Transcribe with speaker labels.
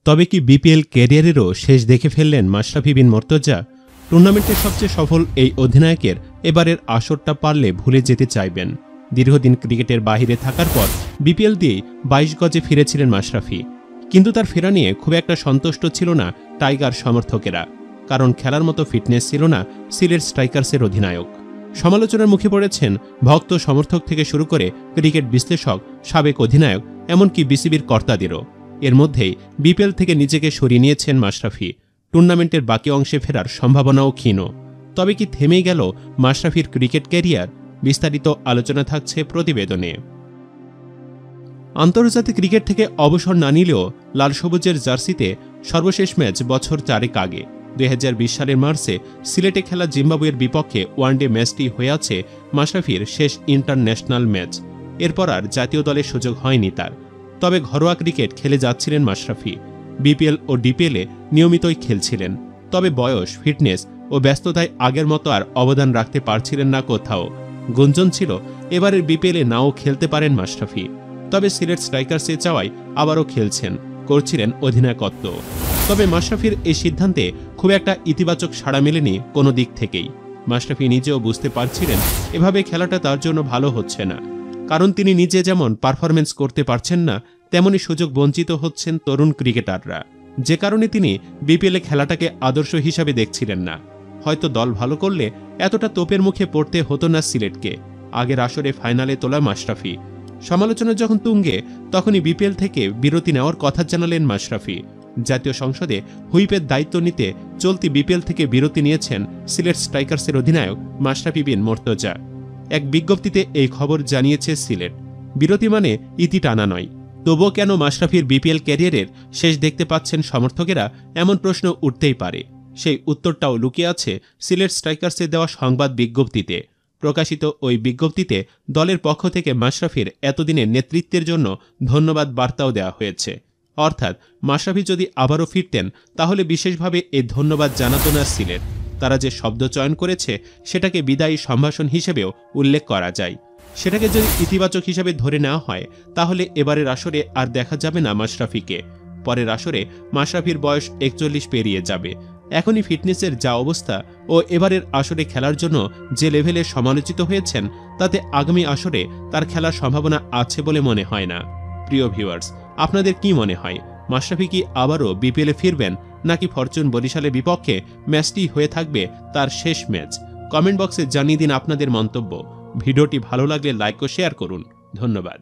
Speaker 1: তবে কি বিপিএল ক্যারিয়ারেরও শেষ দেখে ফেললেন মাশরাফি বিন মুর্তজা? টুর্নামেন্টের সবচেয়ে সফল এই অধিনায়কের এবারের আসরটা পারলে ভুলে যেতে চাইবেন। দীর্ঘদিন ক্রিকেটের বাহিরে থাকার পর বিপিএল দিয়েই ২২ গজে ফিরেছিলেন মাশরাফি। কিন্তু তার ফেরা নিয়ে খুব একটা সন্তুষ্ট ছিল না টাইগার সমর্থকেরা, কারণ খেলার মতো ফিটনেস ছিল না সিলেট স্ট্রাইকার্সের অধিনায়ক। সমালোচনার মুখে পড়েছেন ভক্ত সমর্থক থেকে শুরু করে ক্রিকেট বিশ্লেষক, সাবেক অধিনায়ক, এমনকি বিসিবির কর্তাদেরও। এর মধ্যেই বিপিএল থেকে নিজেকে সরিয়ে নিয়েছেন মাশরাফি। টুর্নামেন্টের বাকি অংশে ফেরার সম্ভাবনাও ক্ষীণ। তবে কি থেমেই গেল মাশরাফির ক্রিকেট ক্যারিয়ার? বিস্তারিত আলোচনা থাকছে প্রতিবেদনে। আন্তর্জাতিক ক্রিকেট থেকে অবসর না নিলেও লাল সবুজের জার্সিতে সর্বশেষ ম্যাচ বছর ৪ আগে ২০২০ সালের মার্চে সিলেটে খেলা জিম্বাবুয়ের বিপক্ষে ওয়ানডে ম্যাচটি হয়ে আছে মাশরাফির শেষ ইন্টারন্যাশনাল ম্যাচ। এরপর আর জাতীয় দলের সুযোগ হয়নি তার। তবে ঘরোয়া ক্রিকেট খেলে যাচ্ছিলেন মাশরাফি। বিপিএল ও ডিপিএলে নিয়মিতই খেলছিলেন। তবে বয়স, ফিটনেস ও ব্যস্ততায় আগের মতো আর অবদান রাখতে পারছিলেন না কোথাও। গুঞ্জন ছিল এবারের বিপিএলে নাও খেলতে পারেন মাশরাফি। তবে সিলেট স্ট্রাইকার্সে চাওয়ায় আবারও খেলছেন, করছিলেন অধিনায়কত্ব। তবে মাশরাফির এই সিদ্ধান্তে খুব একটা ইতিবাচক সাড়া মেলেনি কোনো দিক থেকেই। মাশরাফি নিজেও বুঝতে পারছিলেন এভাবে খেলাটা তার জন্য ভালো হচ্ছে না, কারণ তিনি নিজে যেমন পারফরমেন্স করতে পারছেন না, তেমনি সুযোগ বঞ্চিত হচ্ছেন তরুণ ক্রিকেটাররা। যে কারণে তিনি বিপিএলে খেলাটাকে আদর্শ হিসাবে দেখছিলেন না। হয়তো দল ভালো করলে এতটা তোপের মুখে পড়তে হতো না সিলেটকে। আগের আসরে ফাইনালে তোলা মাশরাফি। সমালোচনা যখন তুঙ্গে, তখনই বিপিএল থেকে বিরতি নেওয়ার কথা জানালেন মাশরাফি। জাতীয় সংসদে হুইপের দায়িত্ব নিতে চলতি বিপিএল থেকে বিরতি নিয়েছেন সিলেট স্ট্রাইকার্সের অধিনায়ক মাশরাফি বিন মুর্তজা। এক বিজ্ঞপ্তিতে এই খবর জানিয়েছে সিলেট। বিরতি মানে ইতি টানা নয়। তবুও কেন মাশরাফির বিপিএল ক্যারিয়ারের শেষ দেখতে পাচ্ছেন সমর্থকেরা, এমন প্রশ্ন উঠতেই পারে। সেই উত্তরটাও লুকিয়ে আছে সিলেট স্ট্রাইকার্সে দেওয়া সংবাদ বিজ্ঞপ্তিতে। প্রকাশিত ওই বিজ্ঞপ্তিতে দলের পক্ষ থেকে মাশরাফির এতদিনের নেতৃত্বের জন্য ধন্যবাদ বার্তাও দেওয়া হয়েছে। অর্থাৎ মাশরাফি যদি আবারও ফিরতেন, তাহলে বিশেষভাবে এই ধন্যবাদ জানাতো না সিলেট। তারা যে শব্দ চয়ন করেছে সেটাকে বিদায়ী সম্ভাষণ হিসেবেও উল্লেখ করা যায়। সেটাকে যদি ইতিবাচক হিসেবে ধরে নেওয়া হয়, তাহলে এবারের আসরে আর দেখা যাবে না মাশরাফিকে। পরের আসরে মাশরাফির বয়স ৪১ পেরিয়ে যাবে। এখনই ফিটনেসের যা অবস্থা ও এবারের আসরে খেলার জন্য যে লেভেলে সমালোচিত হয়েছেন, তাতে আগামী আসরে তার খেলার সম্ভাবনা আছে বলে মনে হয় না। প্রিয় ভিউয়ার্স, আপনাদের কি মনে হয়, মাশরাফি কি আবারও বিপিএলে ফিরবেন, নাকি ফরচুন বরিশালের বিপক্ষে ম্যাচটি হয়ে থাকবে তার শেষ ম্যাচ? কমেন্ট বক্সে জানিয়ে দিন আপনাদের মন্তব্য। ভিডিওটি ভালো লাগলে লাইক ও শেয়ার করুন। ধন্যবাদ।